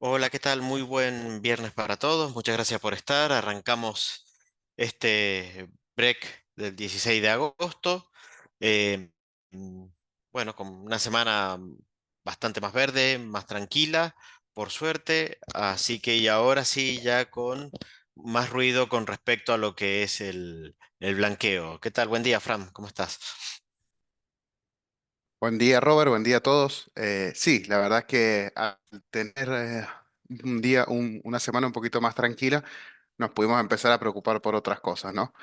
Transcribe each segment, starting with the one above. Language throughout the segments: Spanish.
Hola, ¿qué tal? Muy buen viernes para todos. Muchas gracias por estar. Arrancamos este break del 16 de agosto. Eh, mm, bueno, con una semana bastante más verde, más tranquila, por suerte. Así que y ahora sí, ya con más ruido con respecto a lo que es el blanqueo. ¿Qué tal? Buen día, Fran. ¿Cómo estás? Buen día, Robert, buen día a todos. Sí, la verdad es que al tener un día, una semana un poquito más tranquila, nos pudimos empezar a preocupar por otras cosas, ¿no?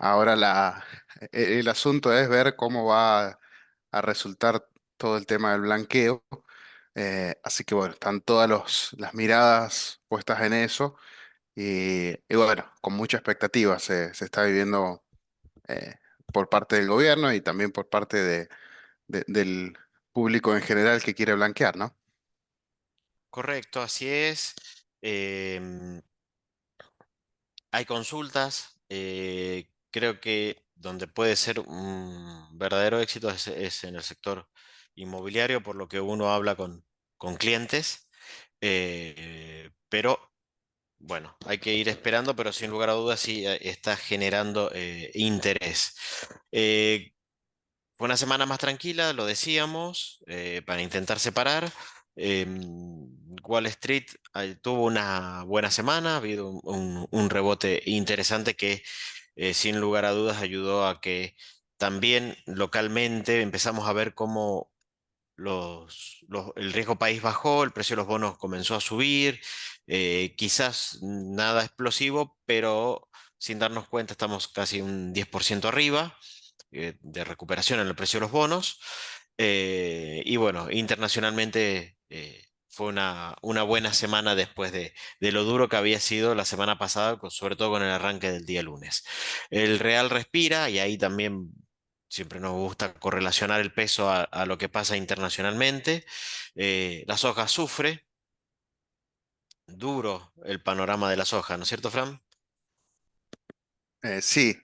Ahora el asunto es ver cómo va a resultar todo el tema del blanqueo. Así que bueno, están todas las miradas puestas en eso y bueno, con mucha expectativa se está viviendo eh, por parte del gobierno y también por parte del público en general que quiere blanquear, ¿no? Correcto, así es. Em, Hay consultas, creo que donde puede ser un verdadero éxito es en el sector inmobiliario, por lo que uno habla con clientes, pero bueno, hay que ir esperando, pero sin lugar a dudas sí está generando interés. Eh, Fue una semana más tranquila, lo decíamos, para intentar separar. Wall Street tuvo una buena semana, ha habido un rebote interesante que sin lugar a dudas ayudó a que también localmente empezamos a ver cómo el riesgo país bajó, el precio de los bonos comenzó a subir, quizás nada explosivo, pero sin darnos cuenta estamos casi un 10% arriba de recuperación en el precio de los bonos. Y bueno, internacionalmente fue una buena semana después de lo duro que había sido la semana pasada, sobre todo con el arranque del día lunes. El real respira y ahí también siempre nos gusta correlacionar el peso a lo que pasa internacionalmente. La soja sufre, duro el panorama de la soja, ¿no es cierto, Fran? Sí,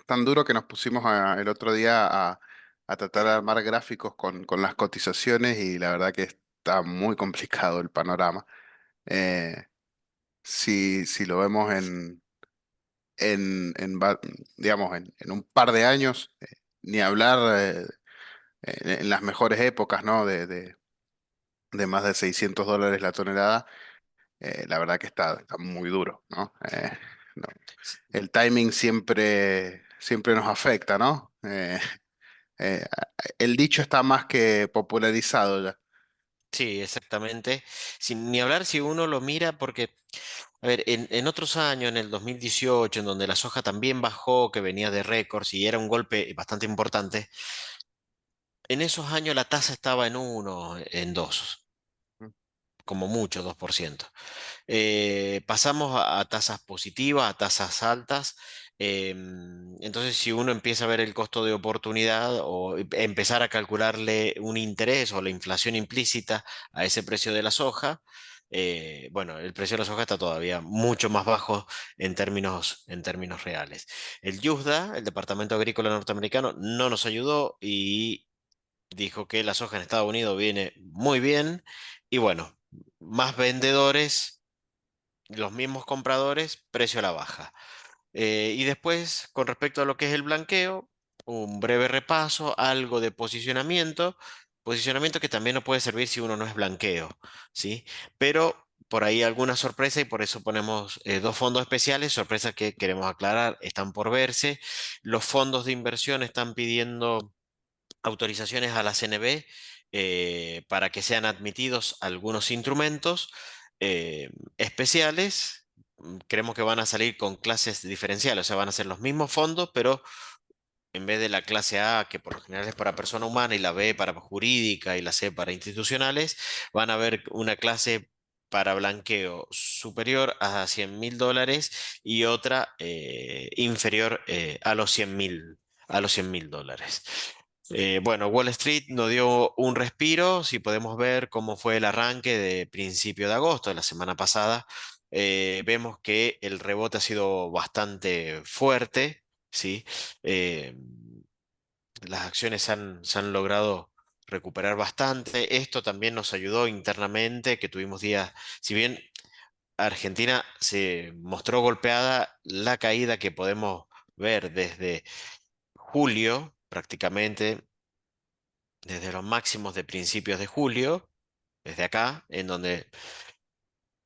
tan duro que nos pusimos el otro día a tratar de armar gráficos con las cotizaciones y la verdad que está muy complicado el panorama. Eh, si lo vemos digamos, en un par de años, ni hablar en las mejores épocas, ¿no? De más de $600 la tonelada, la verdad que está muy duro, ¿no? No, el timing siempre nos afecta, ¿no? Eh, el dicho está más que popularizado ya. Sí, exactamente. Sin ni hablar si uno lo mira, porque, a ver, en otros años, en el 2018, en donde la soja también bajó, que venía de récords y era un golpe bastante importante, en esos años la tasa estaba en uno, en dos, como mucho, 2%. Pasamos a tasas positivas, a tasas altas. Entonces, si uno empieza a ver el costo de oportunidad o empezar a calcularle un interés o la inflación implícita a ese precio de la soja, bueno, el precio de la soja está todavía mucho más bajo en términos reales. El YUSDA, el Departamento Agrícola norteamericano, no nos ayudó y dijo que la soja en Estados Unidos viene muy bien y bueno, más vendedores, los mismos compradores, precio a la baja. Y después, con respecto a lo que es el blanqueo, un breve repaso, algo de posicionamiento que también nos puede servir si uno no es blanqueo, ¿sí? Pero por ahí alguna sorpresa y por eso ponemos dos fondos especiales, sorpresas que queremos aclarar, están por verse. Los fondos de inversión están pidiendo autorizaciones a la CNB para que sean admitidos algunos instrumentos especiales. Creemos que van a salir con clases diferenciales, o sea, van a ser los mismos fondos, pero en vez de la clase A, que por lo general es para persona humana, y la B para jurídica y la C para institucionales, van a haber una clase para blanqueo superior a $100.000 y otra inferior a los $100.000. Bueno, Wall Street nos dio un respiro, si podemos ver cómo fue el arranque de principio de agosto, de la semana pasada, vemos que el rebote ha sido bastante fuerte, ¿sí? Eh, las acciones se han logrado recuperar bastante. Esto también nos ayudó internamente, que tuvimos días, si bien Argentina se mostró golpeada, la caída que podemos ver desde julio, prácticamente, desde los máximos de principios de julio, desde acá, en donde,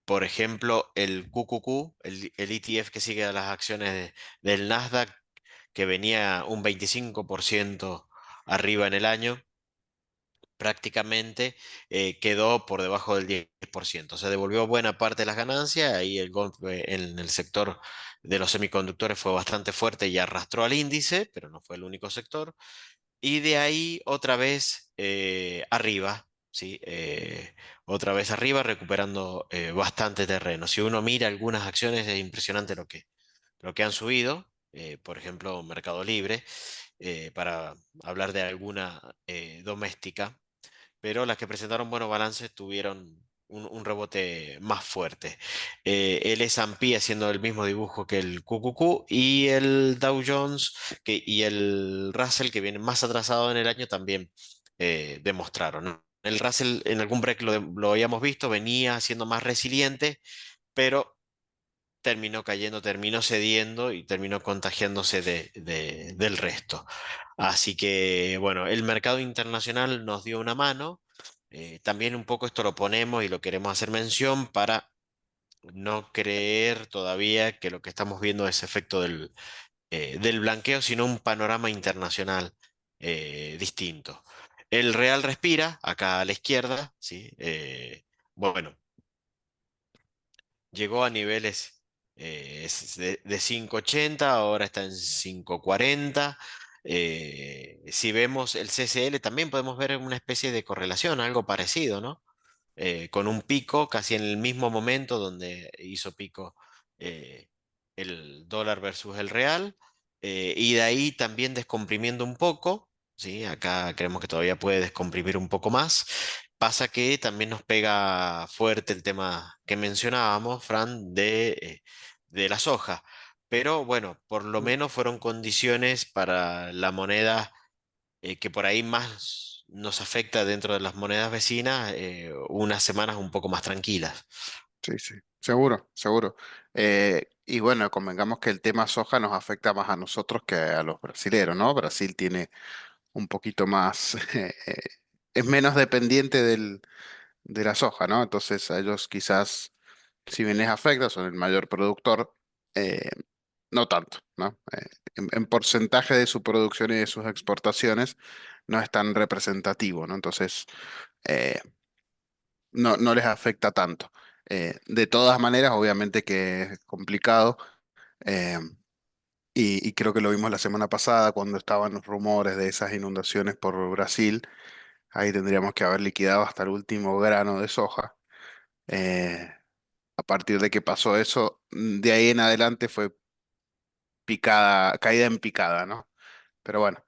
por ejemplo, el QQQ, el ETF que sigue a las acciones del Nasdaq, que venía un 25% arriba en el año, prácticamente quedó por debajo del 10%. Se devolvió buena parte de las ganancias, ahí el golpe en el sector de los semiconductores fue bastante fuerte y arrastró al índice, pero no fue el único sector. Y de ahí otra vez arriba, ¿sí? Otra vez arriba, recuperando bastante terreno. Si uno mira algunas acciones, es impresionante lo que han subido. Por ejemplo, Mercado Libre, para hablar de alguna doméstica, pero las que presentaron buenos balances tuvieron un rebote más fuerte. El S&P haciendo el mismo dibujo que el QQQ y el Dow Jones y el Russell, que vienen más atrasados en el año, también demostraron, ¿no? El Russell en algún break lo habíamos visto, venía siendo más resiliente, pero terminó cayendo, terminó cediendo y terminó contagiándose del resto. Así que, bueno, el mercado internacional nos dio una mano. También un poco esto lo ponemos y lo queremos hacer mención para no creer todavía que lo que estamos viendo es efecto del blanqueo, sino un panorama internacional distinto. El real respira, acá a la izquierda, ¿sí? Bueno, llegó a niveles de 5,80, ahora está en 5,40. Si vemos el CCL, también podemos ver una especie de correlación, algo parecido, ¿no? Con un pico casi en el mismo momento donde hizo pico eh, el dólar versus el real, y de ahí también descomprimiendo un poco, ¿sí? Acá creemos que todavía puede descomprimir un poco más. Pasa que también nos pega fuerte el tema que mencionábamos, Fran, de la soja. Pero bueno, por lo Mm. menos fueron condiciones para la moneda que por ahí más nos afecta dentro de las monedas vecinas, unas semanas un poco más tranquilas. Sí, sí, seguro, seguro. Y bueno, convengamos que el tema soja nos afecta más a nosotros que a los brasileros, ¿no? Brasil tiene un poquito más, es menos dependiente de la soja, ¿no? Entonces a ellos quizás, si bien les afecta, son el mayor productor, eh, no tanto, ¿no? En porcentaje de su producción y de sus exportaciones no es tan representativo, ¿no? Entonces, eh, no les afecta tanto. De todas maneras, obviamente que es complicado, eh, y creo que lo vimos la semana pasada cuando estaban los rumores de esas inundaciones por Brasil. Ahí tendríamos que haber liquidado hasta el último grano de soja. Eh, a partir de que pasó eso, de ahí en adelante fue picada, caída en picada, ¿no? Pero bueno,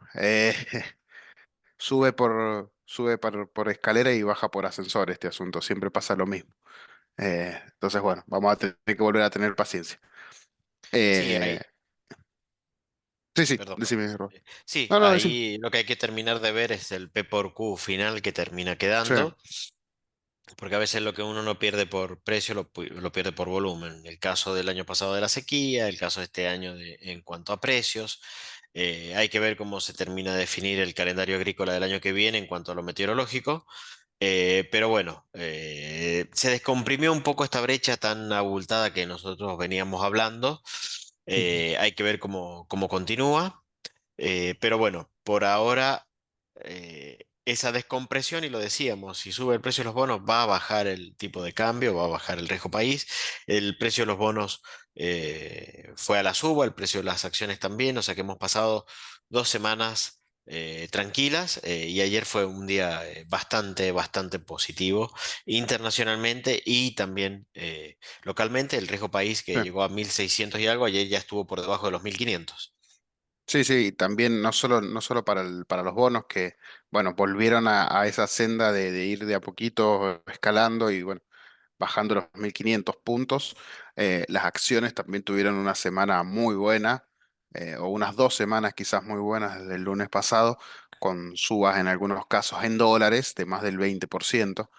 sube por escalera y baja por ascensor este asunto, siempre pasa lo mismo. Entonces, bueno, vamos a tener que volver a tener paciencia. Sí, Eh, ahí, sí, sí, perdón, perdón. decime, Rob. Sí, No, no, decime. ahí lo que hay que terminar de ver es el P por Q final que termina Sí, quedando, porque a veces lo que uno no pierde por precio lo pierde por volumen. El caso del año pasado de la sequía, el caso de este año en cuanto a precios. Hay que ver cómo se termina de definir el calendario agrícola del año que viene en cuanto a lo meteorológico. Pero bueno, se descomprimió un poco esta brecha tan abultada que nosotros veníamos hablando. ujú, Hay que ver cómo continúa. Pero bueno, por ahora esa descompresión, y lo decíamos, si sube el precio de los bonos va a bajar el tipo de cambio, va a bajar el riesgo país, el precio de los bonos fue a la suba, el precio de las acciones también, o sea que hemos pasado 2 semanas tranquilas, y ayer fue un día bastante positivo internacionalmente y también localmente. El riesgo país que sí. llegó a 1.600 y algo, ayer ya estuvo por debajo de los 1.500. Sí, sí, y también no solo para los bonos que, bueno, volvieron a esa senda de ir de a poquito escalando y, bueno, bajando los 1.500 puntos. Las acciones también tuvieron una semana muy buena, o unas 2 semanas quizás muy buenas desde el lunes pasado. con subas en algunos casos en dólares de más del 20%.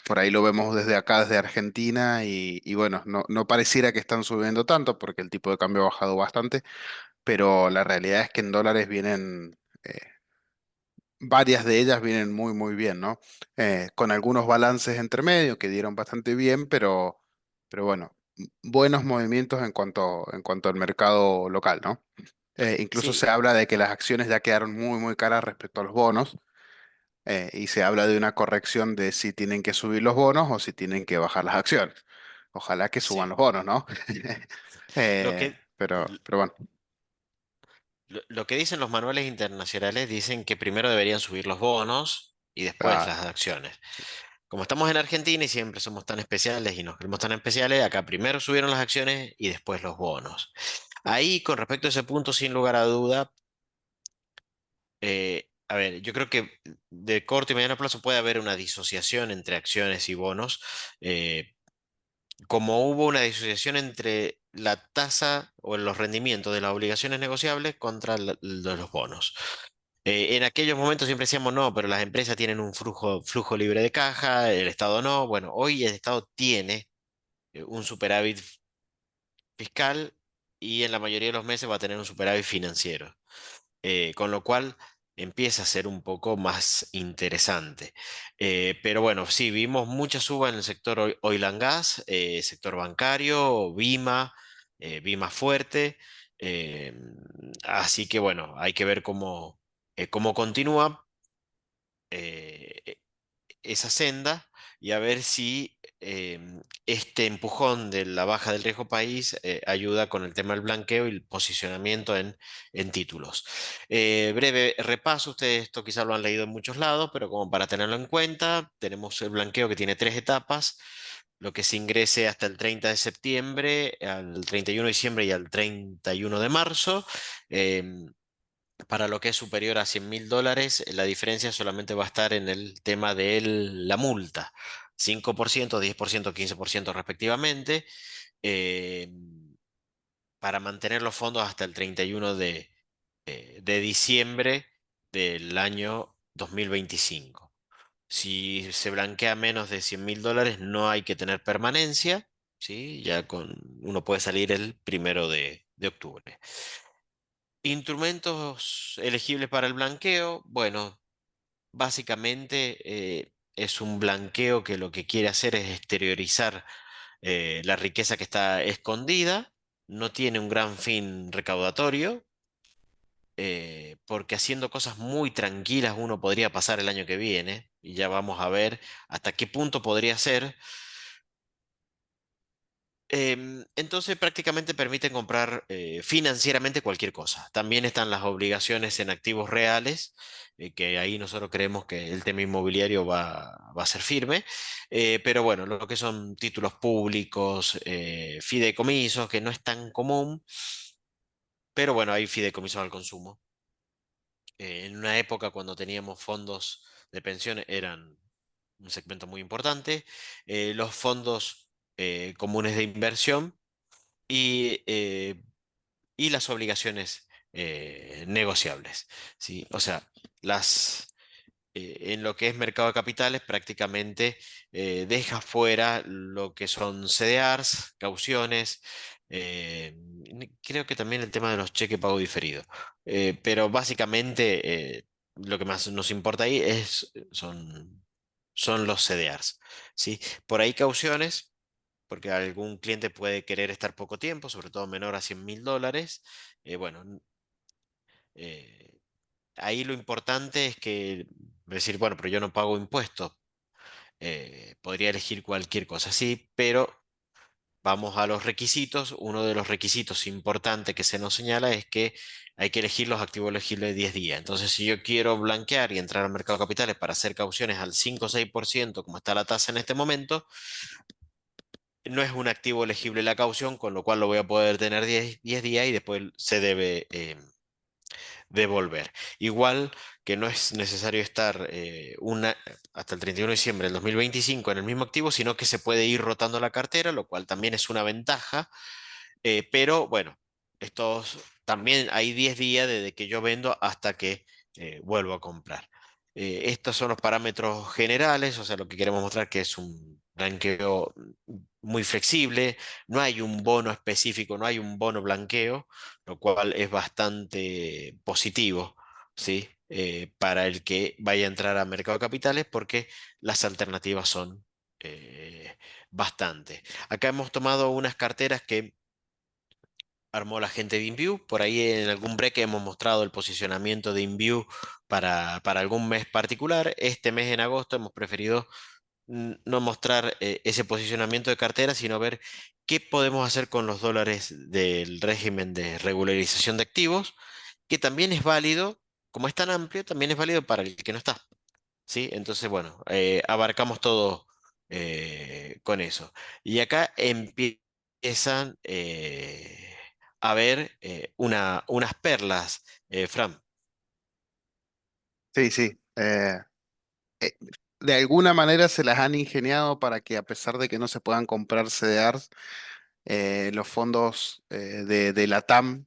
Por ahí lo vemos desde acá, desde Argentina, y bueno, no pareciera que están subiendo tanto porque el tipo de cambio ha bajado bastante, pero la realidad es que en dólares vienen, varias de ellas vienen muy, muy bien, ¿no? Con algunos balances entre medio que dieron bastante bien, pero bueno, buenos movimientos en cuanto al mercado local, ¿no? Incluso Sí, se habla de que las acciones ya quedaron muy, muy caras respecto a los bonos, y se habla de una corrección de si tienen que subir los bonos o si tienen que bajar las acciones. Ojalá que suban sí. los bonos, ¿no? Lo que, Pero bueno, lo que dicen los manuales internacionales dicen que primero deberían subir los bonos y después claro, las acciones. Como estamos en Argentina y siempre somos tan especiales y nos creemos tan especiales, acá primero subieron las acciones y después los bonos. Ahí, con respecto a ese punto, sin lugar a duda, a ver, yo creo que de corto y mediano plazo puede haber una disociación entre acciones y bonos, eh, como hubo una disociación entre la tasa o los rendimientos de las obligaciones negociables contra de los bonos. En aquellos momentos siempre decíamos no, pero las empresas tienen un flujo libre de caja, el Estado no. Bueno, hoy el Estado tiene un superávit fiscal y en la mayoría de los meses va a tener un superávit financiero, con lo cual empieza a ser un poco más interesante. Pero bueno, sí, vimos mucha suba en el sector oil and gas, sector bancario, Vima fuerte, eh, así que bueno, hay que ver cómo continúa. eh, esa senda y a ver si este empujón de la baja del riesgo país ayuda con el tema del blanqueo y el posicionamiento en títulos. Breve repaso, ustedes esto quizá lo han leído en muchos lados, pero como para tenerlo en cuenta, tenemos el blanqueo que tiene tres etapas. Lo que se ingrese hasta el 30 de septiembre, al 31 de diciembre y al 31 de marzo. Em, para lo que es superior a $100.000, la diferencia solamente va a estar en el tema de la multa, 5%, 10%, 15% respectivamente, eh, para mantener los fondos hasta el 31 de diciembre del año 2025. Si se blanquea menos de $100.000, no hay que tener permanencia, ¿sí? Uno puede salir el 1 de octubre. Instrumentos elegibles para el blanqueo. Bueno, básicamente es un blanqueo que lo que quiere hacer es exteriorizar la riqueza que está escondida. No tiene un gran fin recaudatorio, porque haciendo cosas muy tranquilas uno podría pasar el año que viene, y ya vamos a ver hasta qué punto podría ser. Entonces prácticamente permiten comprar financieramente cualquier cosa. También están las obligaciones en activos reales, que ahí nosotros creemos que el tema inmobiliario va a ser firme. Pero bueno, lo que son títulos públicos, fideicomisos, que no es tan común, pero bueno, hay fideicomisos al consumo. En una época cuando teníamos fondos de pensiones eran un segmento muy importante. Los fondos comunes de inversión y, las obligaciones negociables, ¿sí? O sea, en lo que es mercado de capitales prácticamente deja fuera lo que son CDRs, cauciones, creo que también el tema de los cheques pago diferido. Pero básicamente lo que más nos importa ahí son los CDRs, ¿sí? Por ahí cauciones porque algún cliente puede querer estar poco tiempo, sobre todo menor a $100.000. Bueno, ahí lo importante es que decir, bueno, pero yo no pago impuestos, podría elegir cualquier cosa, sí, pero vamos a los requisitos. Uno de los requisitos importantes que se nos señala es que hay que elegir los activos elegibles de 10 días. Entonces, si yo quiero blanquear y entrar al mercado de capitales para hacer cauciones al 5 o 6%, como está la tasa en este momento, no es un activo elegible la caución, con lo cual lo voy a poder tener 10 días y después se debe devolver. Igual que no es necesario estar hasta el 31 de diciembre del 2025 en el mismo activo, sino que se puede ir rotando la cartera, lo cual también es una ventaja. Pero bueno, estos también hay 10 días desde que yo vendo hasta que vuelvo a comprar. Estos son los parámetros generales, o sea, lo que queremos mostrar que es un blanqueo muy flexible, no hay un bono específico, no hay un bono blanqueo, lo cual es bastante positivo, ¿sí? Para el que vaya a entrar a mercado de capitales, porque las alternativas son bastante. Acá hemos tomado unas carteras que armó la gente de InView. Por ahí en algún break hemos mostrado el posicionamiento de InView para algún mes particular. Este mes en agosto hemos preferido no mostrar ese posicionamiento de cartera, sino ver qué podemos hacer con los dólares del régimen de regularización de activos, que también es válido, como es tan amplio, también es válido para el que no está. ¿Sí? Entonces, bueno, abarcamos todo con eso. Y acá empiezan a ver unas perlas, Fran. Sí, sí. Eh, de alguna manera se las han ingeniado para que a pesar de que no se puedan comprar CDRs, los fondos de LATAM,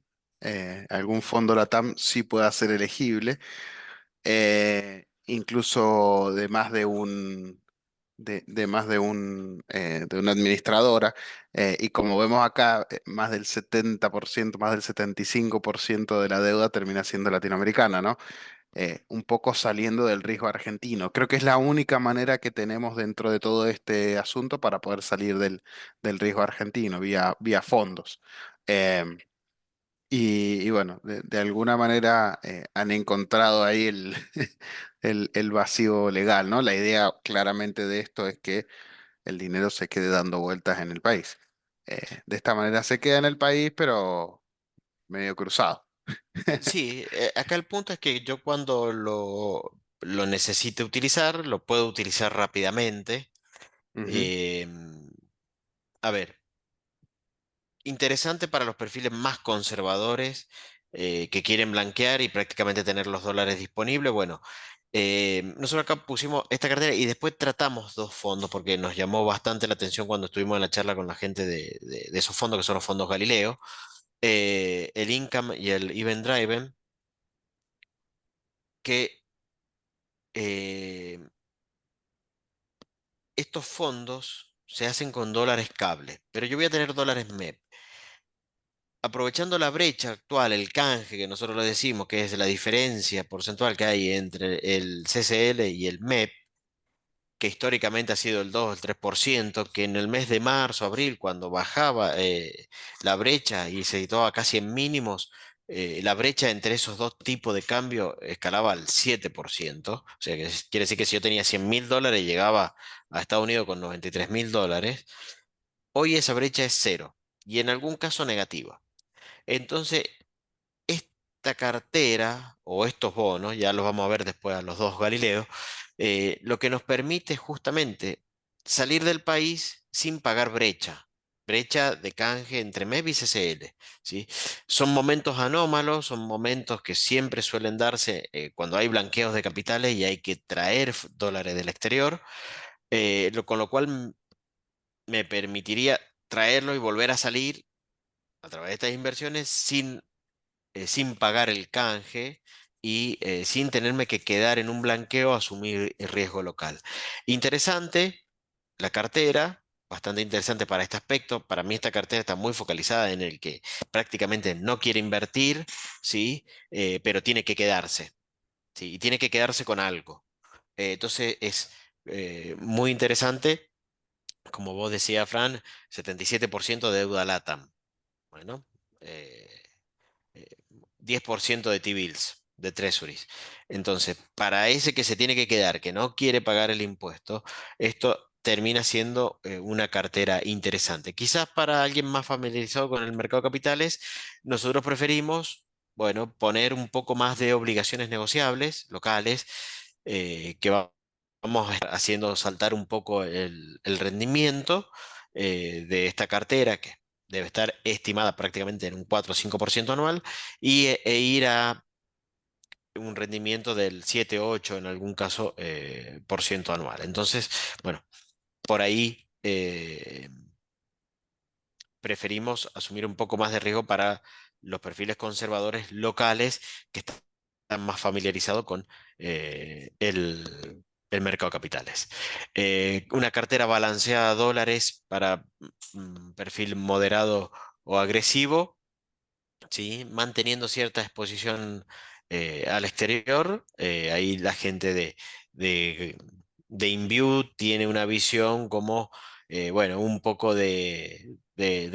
algún fondo LATAM sí pueda ser elegible, incluso de más de de más de una administradora. Y como vemos acá, más del 70%, más del 75% de la deuda termina siendo latinoamericana, ¿no? Un poco saliendo del riesgo argentino. Creo que es la única manera que tenemos dentro de todo este asunto para poder salir del riesgo argentino, vía fondos. Em, y bueno, de alguna manera han encontrado ahí el vacío legal, ¿no? La idea claramente de esto es que el dinero se quede dando vueltas en el país. De esta manera se queda en el país, pero medio cruzado. Sí, acá el punto es que yo cuando lo necesite utilizar, lo puedo utilizar rápidamente. Ujú. Em, a ver. Interesante para los perfiles más conservadores que quieren blanquear y prácticamente tener los dólares disponibles. Bueno, nosotros acá pusimos esta cartera y después tratamos dos fondos porque nos llamó bastante la atención cuando estuvimos en la charla con la gente de esos fondos que son los fondos Galileo, el Income y el Event Driven, que eh, estos fondos se hacen con dólares cable, pero yo voy a tener dólares MEP. Aprovechando la brecha actual, el canje que nosotros le decimos, que es la diferencia porcentual que hay entre el CCL y el MEP, que históricamente ha sido el 2 o el 3%, que en el mes de marzo, abril, cuando bajaba la brecha y se situaba casi en mínimos, la brecha entre esos dos tipos de cambio escalaba al 7%. O sea, que quiere decir que si yo tenía $100.000 y llegaba a Estados Unidos con $93.000, hoy esa brecha es cero y en algún caso negativa. Entonces, esta cartera o estos bonos, ya los vamos a ver después a los dos Galileos, lo que nos permite justamente salir del país sin pagar brecha de canje entre MEP y CCL, ¿sí? Son momentos anómalos, son momentos que siempre suelen darse cuando hay blanqueos de capitales y hay que traer dólares del exterior, con lo cual me permitiría traerlo y volver a salir a través de estas inversiones sin pagar el canje y sin tenerme que quedar en un blanqueo a asumir el riesgo local. Interesante la cartera, bastante interesante para este aspecto. Para mí esta cartera está muy focalizada en el que prácticamente no quiere invertir, ¿sí? Pero tiene que quedarse, ¿sí? Y tiene que quedarse con algo. Entonces es muy interesante, como vos decías, Fran, 77% de deuda LATAM. Bueno, eh, eh, 10% de T-bills, de treasuries. Entonces, para ese que se tiene que quedar, que no quiere pagar el impuesto, esto termina siendo una cartera interesante. Quizás para alguien más familiarizado con el mercado de capitales, nosotros preferimos, bueno, poner un poco más de obligaciones negociables locales vamos a estar haciendo saltar un poco el rendimiento de esta cartera, que debe estar estimada prácticamente en un 4 o 5% anual, e ir a un rendimiento del 7 o 8 en algún caso por ciento anual. Entonces, bueno, por ahí preferimos asumir un poco más de riesgo para los perfiles conservadores locales que están más familiarizado con el mercado de capitales. Una cartera balanceada a dólares para perfil moderado o agresivo, ¿sí? Manteniendo cierta exposición al exterior. Ahí la gente de, de InView tiene una visión como, bueno, un poco de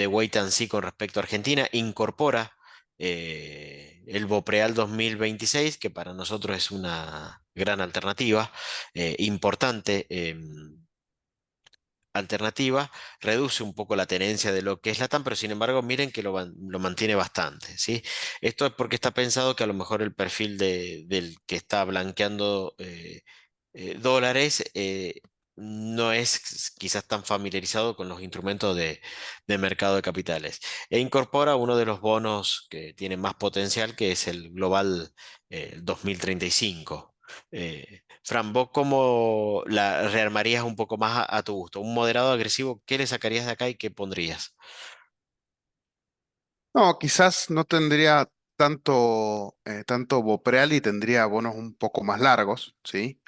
wait and see con respecto a Argentina. Incorpora el Bopreal 2026, que para nosotros es una gran alternativa, importante. Alternativa, reduce un poco la tenencia de lo que es Latam, pero sin embargo, miren que lo mantiene bastante, ¿sí? Esto es porque está pensado que a lo mejor el perfil del que está blanqueando dólares no es quizás tan familiarizado con los instrumentos de mercado de capitales. E incorpora uno de los bonos que tiene más potencial, que es el Global 2035. Fran, ¿vos cómo la rearmarías un poco más a tu gusto? Un moderado agresivo, ¿qué le sacarías de acá y qué pondrías? No, quizás no tendría tanto Bopreal y tendría bonos un poco más largos, ¿sí?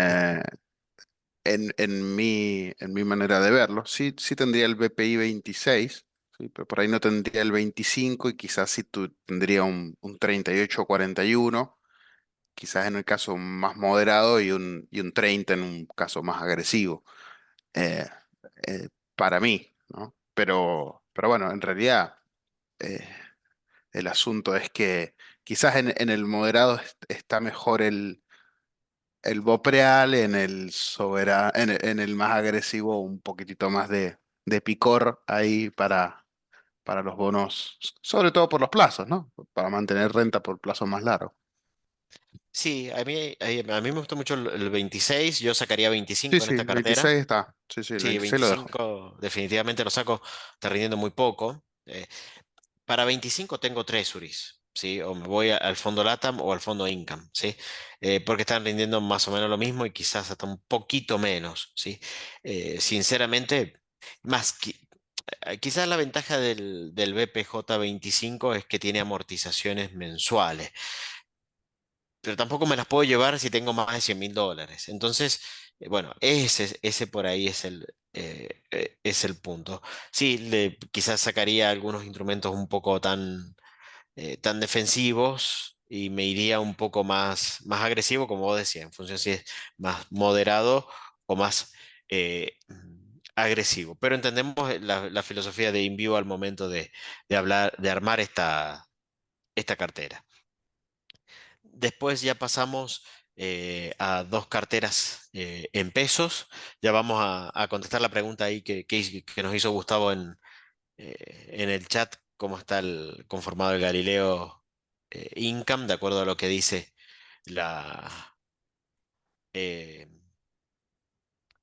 Ujú. Eh, en mi manera de verlo. Sí, sí tendría el BPI 26, ¿sí? Pero por ahí no tendría el 25 y quizás sí tendría un 38-41, quizás en el caso más moderado y un 30 en un caso más agresivo, eh, para mí, ¿no? Pero bueno, en realidad eh, el asunto es que quizás en el moderado está mejor el Bopreal, en el más agresivo, un poquitito más de picor ahí para los bonos, sobre todo por los plazos, ¿no? Para mantener renta por plazos más largos. Sí, a mí me gustó mucho el 26, yo sacaría Sí, 25 en sí, esta el cartera. 26 está. Sí, sí, el Sí, 26 lo dejo. 25 definitivamente lo saco, está rindiendo muy poco. Para 25 tengo treasuries, ¿sí? O me voy al fondo LATAM o al fondo Income, ¿sí? Porque están rindiendo más o menos lo mismo y quizás hasta un poquito menos, ¿sí? Sinceramente, más qui- quizás la ventaja del BPJ 25 es que tiene amortizaciones mensuales, pero tampoco me las puedo llevar si tengo más de $100.000. Entonces, bueno, ese por ahí es el punto. Sí, quizás sacaría algunos instrumentos un poco tan defensivos y me iría un poco más agresivo, como vos decías, en función si es más moderado o más agresivo. Pero entendemos la filosofía de InView al momento de hablar, de armar esta cartera. Después ya pasamos a dos carteras en pesos. Ya vamos a contestar la pregunta ahí que nos hizo Gustavo en el chat, cómo está conformado el Galileo Income, de acuerdo a lo que dice la, eh,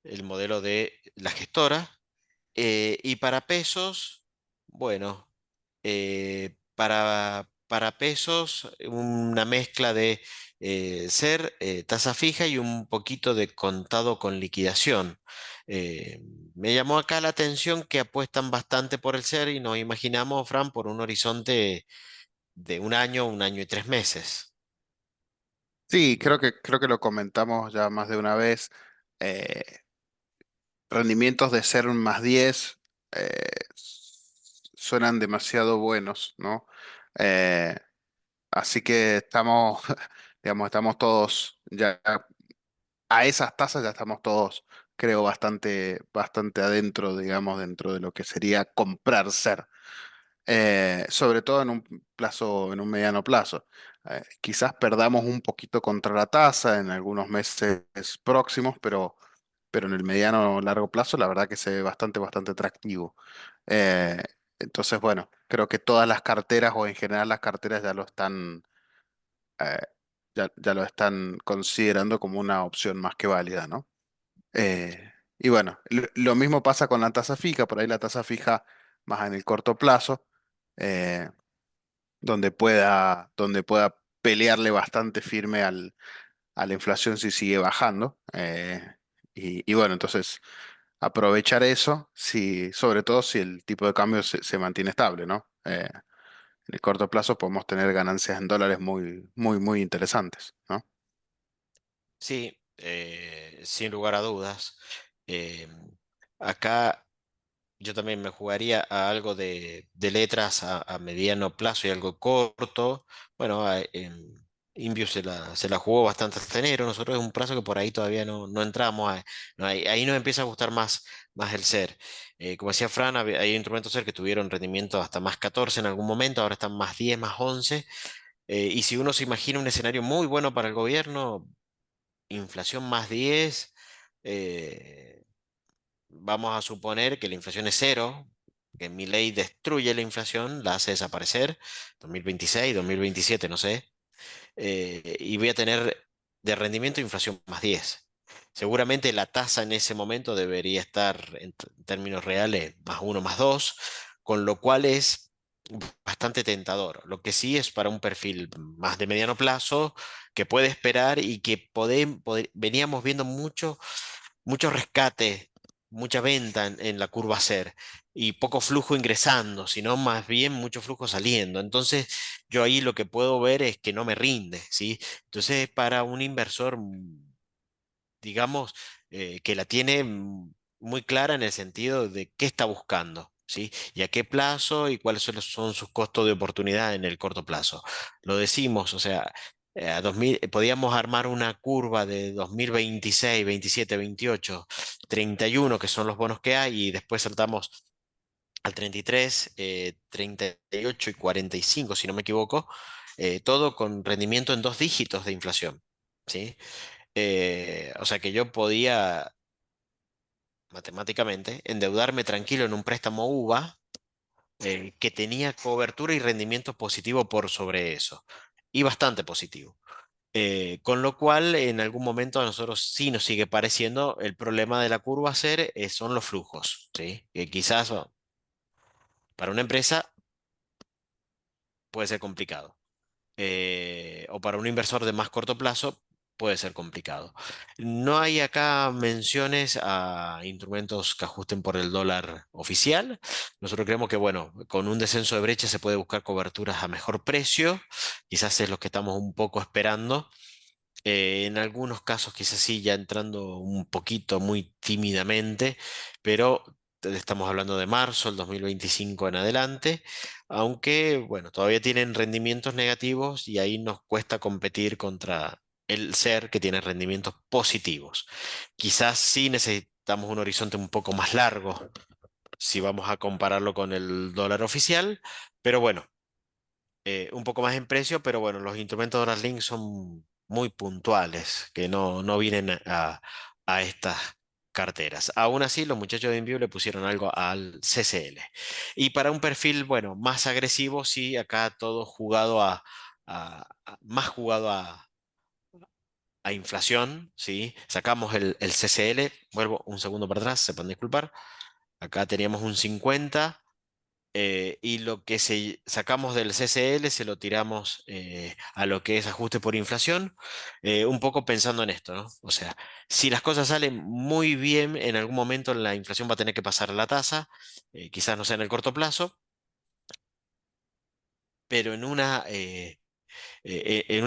el modelo de la gestora. Y para pesos, bueno, para pesos, una mezcla de ser tasa fija y un poquito de contado con liquidación. Eh, Me llamó acá la atención que apuestan bastante por el ser y nos imaginamos, Fran, por un horizonte de un año y 3 meses. Sí, creo que lo comentamos ya más de una vez. Eh, Rendimientos de ser un +10 suenan demasiado buenos, ¿no? Eh, Así que estamos, digamos, estamos todos ya a esas tasas ya estamos todos, creo, bastante adentro, digamos, dentro de lo que sería comprar ser. Sobre todo en un mediano plazo. Quizás perdamos un poquito contra la tasa en algunos meses próximos, pero en el mediano o largo plazo, la verdad que se ve bastante atractivo. Eh, entonces, bueno, creo que todas las carteras o en general las carteras eh, ya lo están considerando como una opción más que válida, ¿no? Y bueno, lo mismo pasa con la tasa fija, por ahí la tasa fija más en el corto plazo, eh, donde pueda pelearle bastante firme a la inflación si sigue bajando. Y bueno, entonces aprovechar eso, sobre todo si el tipo de cambio se mantiene estable, ¿no? en el corto plazo podemos tener ganancias en dólares muy, muy, muy interesantes, ¿no? Sí, sin lugar a dudas. Eh, Acá yo también me jugaría a algo de letras a mediano plazo y algo corto. Bueno, Inviu se la jugó bastante hasta enero. Nosotros es un plazo que por ahí todavía no entramos. Ahí nos empieza a gustar más el ser. Como decía Fran, hay instrumentos ser que tuvieron rendimiento hasta más 14 en algún momento, ahora están más 10 más 11. Y si uno se imagina un escenario muy bueno para el gobierno, inflación más 10. eh, Vamos a suponer que la inflación es cero, que mi ley destruye la inflación, la hace desaparecer, 2026, 2027, no sé, y voy a tener de rendimiento inflación más 10. Seguramente la tasa en ese momento debería estar en términos reales más uno más 2, con lo cual es bastante tentador. Lo que sí es para un perfil más de mediano plazo, que puede esperar y que veníamos viendo mucho rescate, mucha venta en la curva SER y poco flujo ingresando, sino más bien mucho flujo saliendo. Entonces, yo ahí lo que puedo ver es que no me rinde, ¿sí? Entonces, para un inversor, digamos, que la tiene muy clara en el sentido de qué está buscando. ¿Sí? Y a qué plazo y cuáles son sus costos de oportunidad en el corto plazo. Lo decimos, o sea, a 2000, podíamos armar una curva de 2026, 27, 28, 31, que son los bonos que hay, y después saltamos al 33, 38 y 45, si no me equivoco, todo con rendimiento en dos dígitos de inflación. ¿Sí? O sea que yo podía matemáticamente endeudarme tranquilo en un préstamo UVA, que tenía cobertura y rendimiento positivo por sobre eso, y bastante positivo. Con lo cual, en algún momento a nosotros sí nos sigue pareciendo el problema de la curva SER, son los flujos, ¿sí? Que quizás para una empresa puede ser complicado. O para un inversor de más corto plazo puede ser complicado. No hay acá menciones a instrumentos que ajusten por el dólar oficial. Nosotros creemos que, bueno, con un descenso de brecha se puede buscar coberturas a mejor precio. Quizás es lo que estamos un poco esperando. En algunos casos quizás sí, ya entrando un poquito muy tímidamente, pero estamos hablando de marzo del 2025 en adelante, aunque bueno, todavía tienen rendimientos negativos y ahí nos cuesta competir contra el ser que tiene rendimientos positivos. Quizás sí necesitamos un horizonte un poco más largo si vamos a compararlo con el dólar oficial, pero bueno, un poco más en precio, pero bueno, los instrumentos de Oralink son muy puntuales, que no vienen a estas carteras. Aún así, los muchachos de Enview le pusieron algo al CCL. Y para un perfil, bueno, más agresivo, sí, acá todo jugado más jugado a inflación, ¿sí? Sacamos el CCL, vuelvo un segundo para atrás, sepan disculpar. Acá teníamos un 50, y lo que sacamos del CCL se lo tiramos, a lo que es ajuste por inflación, un poco pensando en esto, ¿no? O sea, si las cosas salen muy bien, en algún momento la inflación va a tener que pasar a la tasa, quizás no sea en el corto plazo, pero en un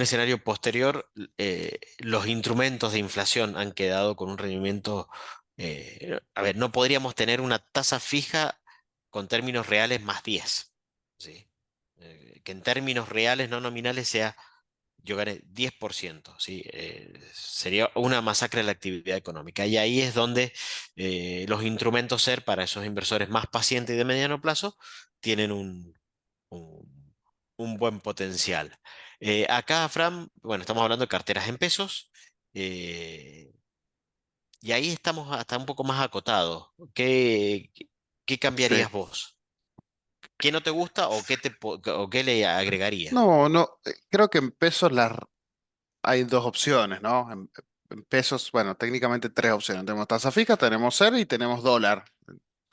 escenario posterior, los instrumentos de inflación han quedado con un rendimiento, a ver, no podríamos tener una tasa fija con términos reales más 10, ¿sí? Que en términos reales, no nominales, sea, yo gané 10%, ¿sí? Sería una masacre de la actividad económica. Y ahí es donde, los instrumentos SER para esos inversores más pacientes y de mediano plazo tienen un, un buen potencial. Acá, Fran, bueno, estamos hablando de carteras en pesos, eh, y ahí estamos hasta un poco más acotados. ¿Qué Sí. cambiarías vos? ¿Qué no te gusta o o qué le agregarías? No, no, creo que en pesos hay dos opciones, ¿no? En pesos, bueno, técnicamente tres opciones. Tenemos tasa fija, tenemos CER y tenemos dólar,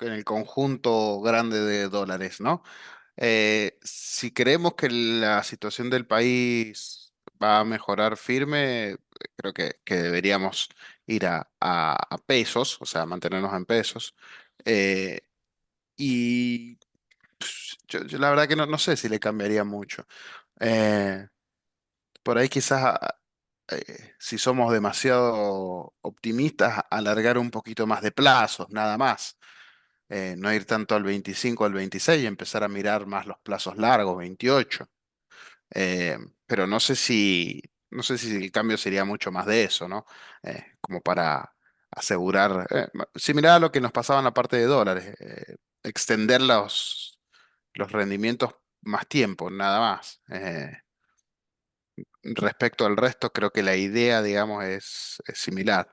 en el conjunto grande de dólares, ¿no? Si creemos que la situación del país va a mejorar firme, creo que deberíamos ir a pesos, o sea, mantenernos en pesos. Eh, Yo la verdad que no sé si le cambiaría mucho. Eh, por ahí quizás, si somos demasiado optimistas, alargar un poquito más de plazos, nada más. No ir tanto al 25 al 26 y empezar a mirar más los plazos largos, 28. Eh, pero no sé si el cambio sería mucho más de eso, ¿no? Como para asegurar, similar a lo que nos pasaba en la parte de dólares, extender los rendimientos más tiempo, nada más. Respecto al resto, creo que la idea, digamos, es similar.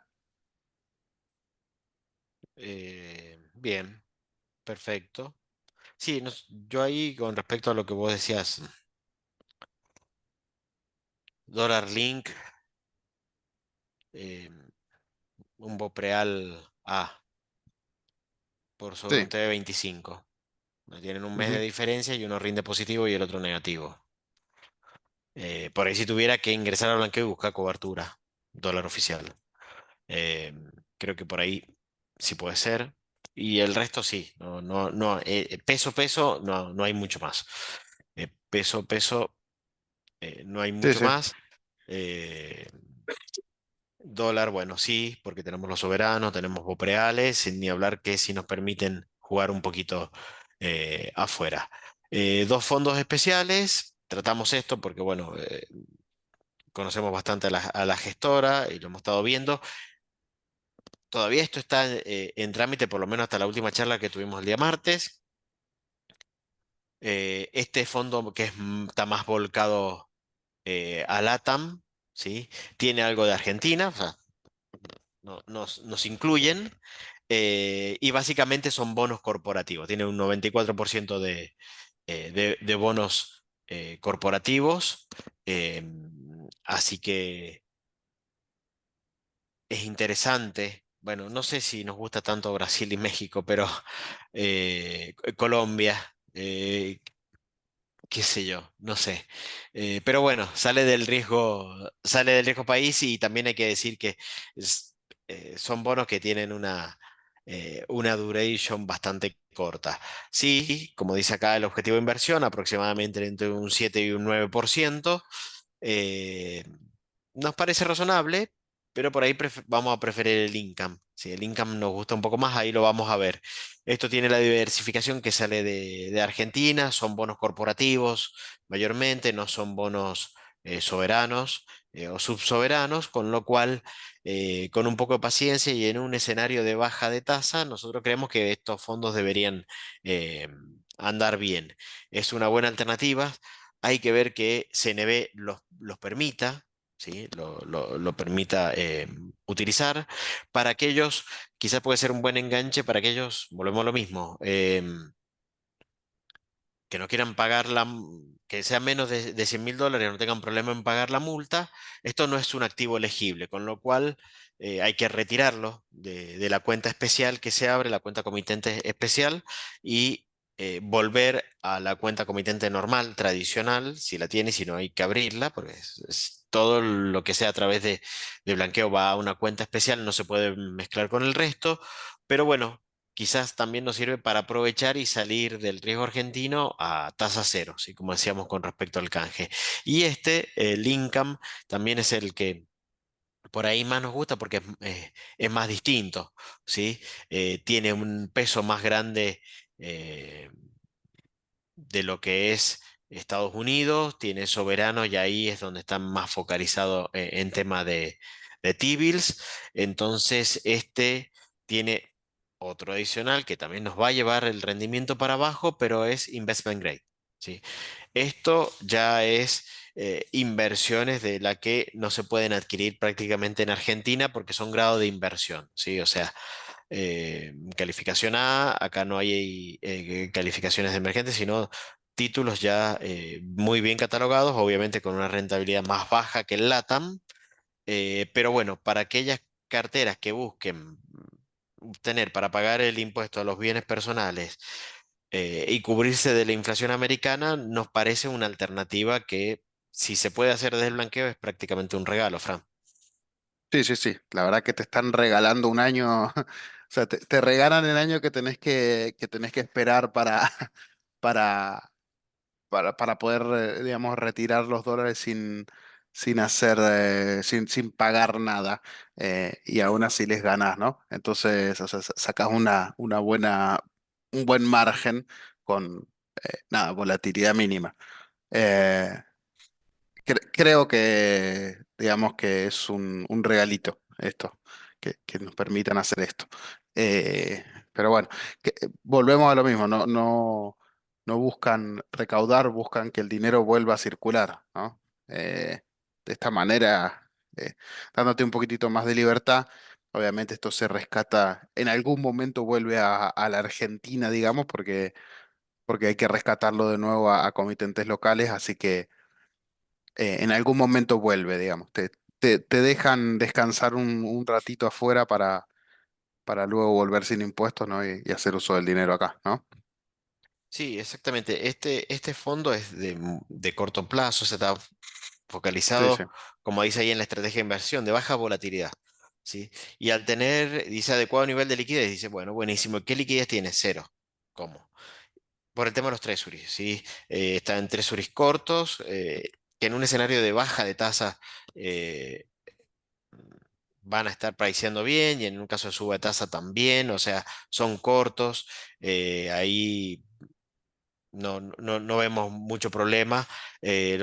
Bien, perfecto. Sí, yo ahí con respecto a lo que vos decías, Dólar Link, eh, un Bopreal A por sobre Sí. un TV25. Tienen un mes de Ujú. diferencia y uno rinde positivo y el otro negativo. Por ahí si tuviera que ingresar al blanqueo y buscar cobertura, dólar oficial. Eh, Creo que por ahí sí puede ser. Y el resto sí, no, peso, no hay mucho más. Peso, no hay Sí, mucho sí. más. Eh, Dólar, bueno, sí, porque tenemos los soberanos, tenemos bopreales, sin ni hablar que si nos permiten jugar un poquito afuera. Dos fondos especiales, tratamos esto porque, bueno, conocemos bastante a la gestora y lo hemos estado viendo. Todavía esto está en trámite, por lo menos hasta la última charla que tuvimos el día martes. Este fondo que está más volcado a LATAM, ¿sí? Tiene algo de Argentina, o sea, nos incluyen. Y básicamente son bonos corporativos. Tiene un 94% de bonos corporativos. eh, Así que es interesante. Bueno, no sé si nos gusta tanto Brasil y México, pero Colombia, qué sé yo, no sé. Pero bueno, sale del riesgo país y también hay que decir que es- son bonos que tienen una duration bastante corta. Sí, como dice acá, el objetivo de inversión aproximadamente entre un 7 y un 9%. eh, Nos parece razonable, pero por ahí vamos a preferir el income. Si el income nos gusta un poco más, ahí lo vamos a ver. Esto tiene la diversificación que sale de Argentina, son bonos corporativos mayormente, no son bonos soberanos o subsoberanos, con lo cual, con un poco de paciencia y en un escenario de baja de tasa, nosotros creemos que estos fondos deberían eh, andar bien. Es una buena alternativa. Hay que ver que CNB los permita, ¿sí? Lo permita utilizar. Para aquellos, quizás puede ser un buen enganche para aquellos, volvemos a lo mismo, que no quieran pagar que sea menos de $100.000, no tengan problema en pagar la multa. Esto no es un activo elegible, con lo cual hay que retirarlo de la cuenta especial que se abre, la cuenta comitente especial, y volver a la cuenta comitente normal, tradicional, si la tiene, si no hay que abrirla, porque todo lo que sea a través de blanqueo va a una cuenta especial, no se puede mezclar con el resto, pero bueno, quizás también nos sirve para aprovechar y salir del riesgo argentino a tasa cero, ¿sí? Como decíamos con respecto al canje. Y el income, también es el que por ahí más nos gusta porque es más distinto, ¿sí? Tiene un peso más grande eh, de lo que es Estados Unidos, tiene soberano y ahí es donde están más focalizados en tema de T-bills. Entonces, este tiene otro adicional que también nos va a llevar el rendimiento para abajo, pero es investment grade. ¿Sí? Esto ya es inversiones de la que no se pueden adquirir prácticamente en Argentina porque son grado de inversión, ¿sí? O sea, calificación A, acá no hay calificaciones de emergentes, sino títulos ya muy bien catalogados, obviamente con una rentabilidad más baja que el LATAM, pero bueno, para aquellas carteras que busquen tener para pagar el impuesto a los bienes personales y cubrirse de la inflación americana, nos parece una alternativa que si se puede hacer desde el blanqueo es prácticamente un regalo, Fran. Sí, sí, sí. La verdad que te están regalando un año, o sea, te regalan el año que tenés que esperar para, para poder, digamos, retirar los dólares sin hacer, sin pagar nada, y aún así les ganas, ¿no? Entonces, o sea, sacas una buena, un buen margen con, nada, volatilidad mínima. Eh, Creo que, digamos que es un regalito esto, que nos permitan hacer esto. Pero bueno, volvemos a lo mismo, no buscan recaudar, buscan que el dinero vuelva a circular, ¿no? De esta manera, dándote un poquitito más de libertad. Obviamente esto se rescata, en algún momento vuelve a la Argentina, digamos, porque hay que rescatarlo de nuevo a comitentes locales, así que en algún momento vuelve, digamos. Te dejan descansar un ratito afuera para luego volver sin impuestos, ¿no? Y hacer uso del dinero acá, ¿no? Sí, exactamente. Este fondo es de corto plazo, se está Sí, sí. focalizado, como dice ahí en la estrategia de inversión, de baja volatilidad. ¿Sí? Y al tener, dice, adecuado nivel de liquidez, dice, bueno, buenísimo. ¿Qué liquidez tiene? Cero. ¿Cómo? Por el tema de los tresuris, ¿sí? Está en tresuris cortos, que en un escenario de baja de tasa eh, van a estar priceando bien, y en un caso de suba de tasa también, o sea, son cortos, ahí no vemos mucho problema.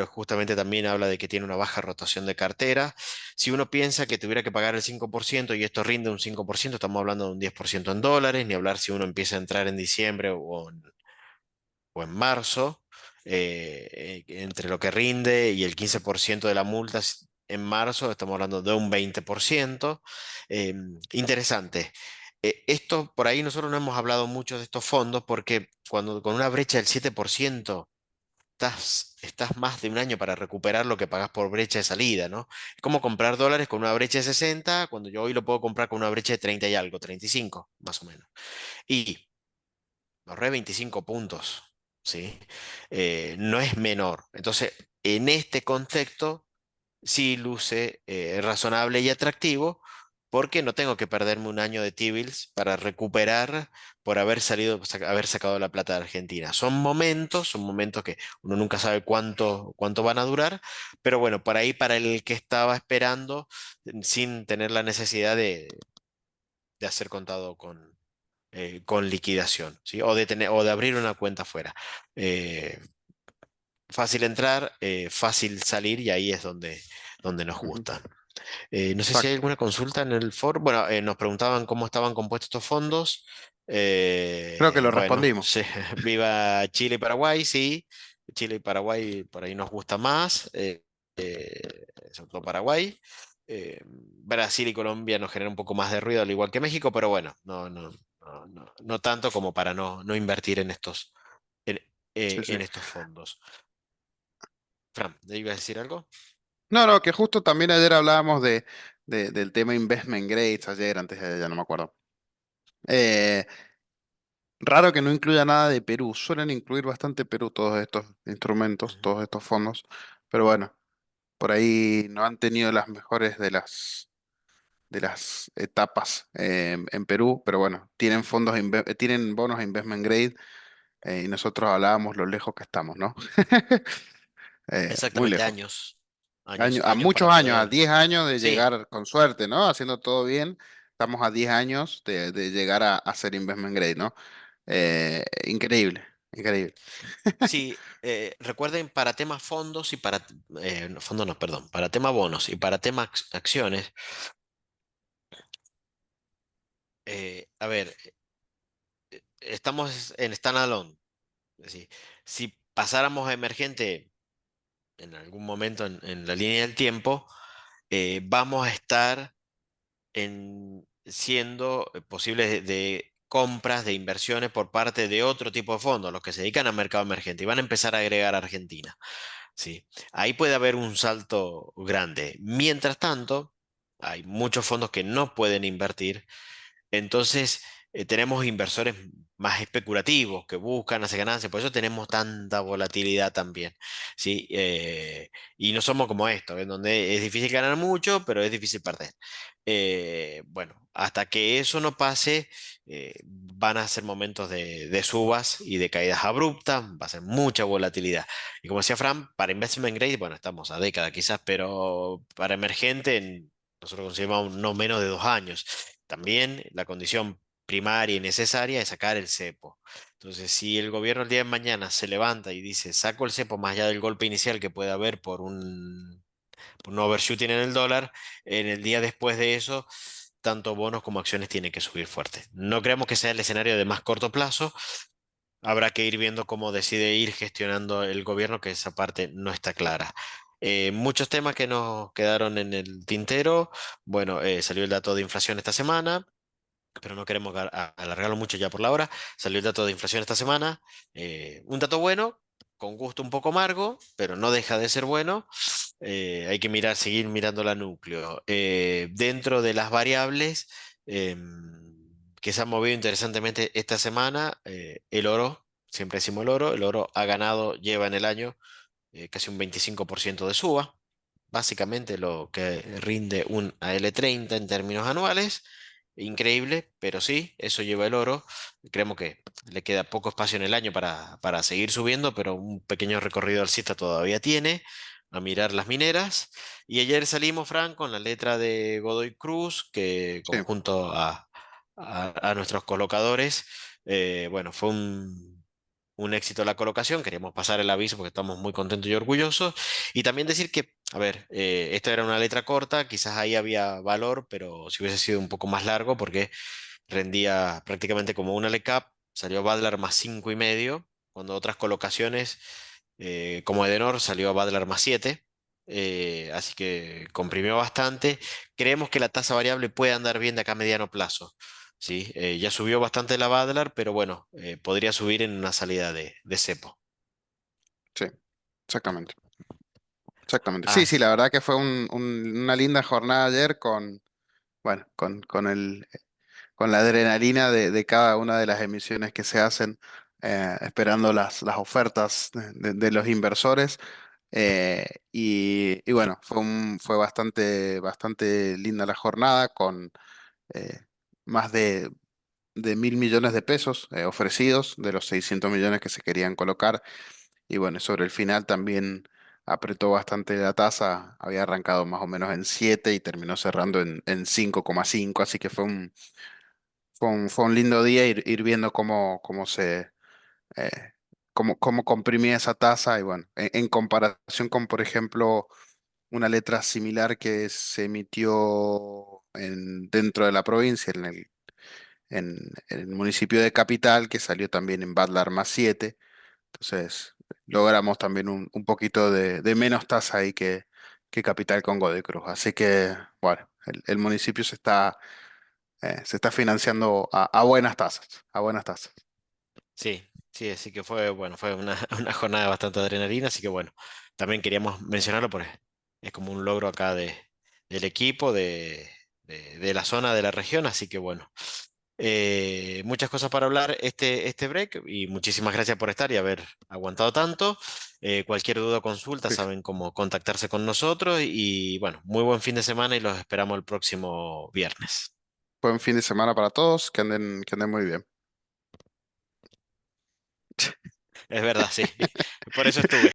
Justamente también habla de que tiene una baja rotación de cartera. Si uno piensa que tuviera que pagar el 5% y esto rinde un 5%, estamos hablando de un 10% en dólares, ni hablar si uno empieza a entrar en diciembre o en marzo, entre lo que rinde y el 15% de la multa en marzo, estamos hablando de un 20%. Eh, Interesante. Esto por ahí nosotros no hemos hablado mucho de estos fondos porque cuando con una brecha del 7% estás más de un año para recuperar lo que pagas por brecha de salida, ¿no? Es como comprar dólares con una brecha de 60 cuando yo hoy lo puedo comprar con una brecha de 30 y algo, 35 más o menos. Y ahorré 25 puntos, ¿sí? No es menor. Entonces, en este contexto, sí luce razonable y atractivo, porque no tengo que perderme un año de T-bills para recuperar por haber salido, haber sacado la plata de Argentina. Son momentos que uno nunca sabe cuánto van a durar, pero bueno, por ahí para el que estaba esperando, sin tener la necesidad de hacer contado con liquidación, ¿sí? O de abrir una cuenta fuera. Eh, Fácil entrar, fácil salir, y ahí es donde nos Ujú. gusta. No sé si hay Exacto. alguna consulta en el foro. Bueno, nos preguntaban cómo estaban compuestos estos fondos. Creo que lo Bueno, respondimos. sí, viva Chile y Paraguay, sí. Chile y Paraguay por ahí nos gusta más, sobre todo Paraguay. Brasil y Colombia nos generan un poco más de ruido, al igual que México, pero bueno, no tanto como para no invertir en, Sí, sí. en estos fondos. Fran, ¿te ibas a decir algo? No, no, que justo también ayer hablábamos del tema investment grades, ayer, antes de ayer, ya no me acuerdo. Eh, Raro que no incluya nada de Perú. Suelen incluir bastante Perú todos estos instrumentos, Ujú. todos estos fondos. Pero bueno, por ahí no han tenido las mejores de las etapas, en Perú, pero bueno, tienen tienen bonos investment grade, y nosotros hablábamos lo lejos que estamos, ¿no? Muy Exactamente, lejos. años. Años, A años para muchos años, a poder. 10 años de Sí, llegar con suerte, ¿no? Haciendo todo bien, estamos a 10 años de llegar a ser investment grade, ¿no? Increíble, increíble. sí. Recuerden, para tema fondos y para. No, fondos no, perdón. Para tema bonos y para tema acciones. A ver, estamos en standalone. Es decir, si pasáramos a emergente en algún momento en la línea del tiempo, vamos a estar siendo posibles de compras, de inversiones por parte de otro tipo de fondos, los que se dedican al mercado emergente, y van a empezar a agregar a Argentina. Sí, ahí puede haber un salto grande. Mientras tanto, hay muchos fondos que no pueden invertir, entonces tenemos inversores más especulativos, que buscan hacer ganancias, por eso tenemos tanta volatilidad también, ¿sí? Y no somos como esto, en donde es difícil ganar mucho, pero es difícil perder. Bueno, hasta que eso no pase, van a ser momentos de subas y de caídas abruptas, va a ser mucha volatilidad. Y como decía Fran, para investment grade, bueno, estamos a década quizás, pero para emergente, nosotros consideramos no menos de 2 años. También la condición primaria y necesaria es sacar el cepo. Entonces, si el gobierno el día de mañana se levanta y dice, saco el cepo más allá del golpe inicial que puede haber por un overshooting en el dólar, en el día después de eso, tanto bonos como acciones tienen que subir fuerte. No creemos que sea el escenario de más corto plazo. Habrá que ir viendo cómo decide ir gestionando el gobierno, que esa parte no está clara. Muchos temas que nos quedaron en el tintero. Bueno, salió el dato de inflación esta semana, pero no queremos alargarlo mucho ya por la hora. Salió el dato de inflación esta semana. Un dato bueno, con gusto un poco amargo, pero no deja de ser bueno. Hay que mirar, seguir mirando la núcleo. Dentro de las variables que se han movido interesantemente esta semana, el oro, siempre decimos el oro ha ganado, lleva en el año casi un 25% de suba, básicamente lo que rinde un AL30 en términos anuales. Increíble, pero sí, eso lleva el oro. Creemos que le queda poco espacio en el año para seguir subiendo, pero un pequeño recorrido alcista todavía tiene. A mirar las mineras. Y ayer salimos, Fran, con la letra de Godoy Cruz, que Sí, conjunto a nuestros colocadores, bueno, fue un éxito la colocación. Queríamos pasar el aviso porque estamos muy contentos y orgullosos. Y también decir que, a ver, esta era una letra corta, quizás ahí había valor, pero si hubiese sido un poco más largo, porque rendía prácticamente como una LECAP, salió Badlar más 5,5, cuando otras colocaciones, como Edenor, salió Badlar más 7. Así que comprimió bastante. Creemos que la tasa variable puede andar bien de acá a mediano plazo. ¿Sí? Ya subió bastante la Badlar, pero bueno, podría subir en una salida de cepo. sí, exactamente. Exactamente. Sí, Ah, sí, la verdad que fue una linda jornada ayer con, bueno, con la adrenalina de cada una de las emisiones que se hacen, esperando las ofertas de los inversores. Y bueno, fue bastante linda la jornada con eh, más de 1.000 millones de pesos ofrecidos de los 600 millones que se querían colocar. Y bueno, sobre el final también apretó bastante la tasa, había arrancado más o menos en 7 y terminó cerrando en 5,5, así que fue un lindo día ir viendo eh, cómo comprimía esa tasa y bueno, en comparación con, por ejemplo, una letra similar que se emitió dentro de la provincia, en el municipio de Capital, que salió también en Badlar más 7. Entonces, logramos también un poquito de menos tasa ahí que Capital con Godoy Cruz. Así que, bueno, el municipio se está financiando a buenas tasas, a buenas tasas. sí, sí, así que fue, bueno, fue una, una jornada bastante adrenalina, así que bueno, también queríamos mencionarlo porque es como un logro acá del equipo, de la zona, de la región, así que bueno, muchas cosas para hablar este break y muchísimas gracias por estar y haber aguantado tanto. Cualquier duda o consulta Sí, sí. saben cómo contactarse con nosotros y bueno, muy buen fin de semana y los esperamos el próximo viernes. Buen fin de semana para todos, que anden muy bien. Es verdad, sí, por eso estuve.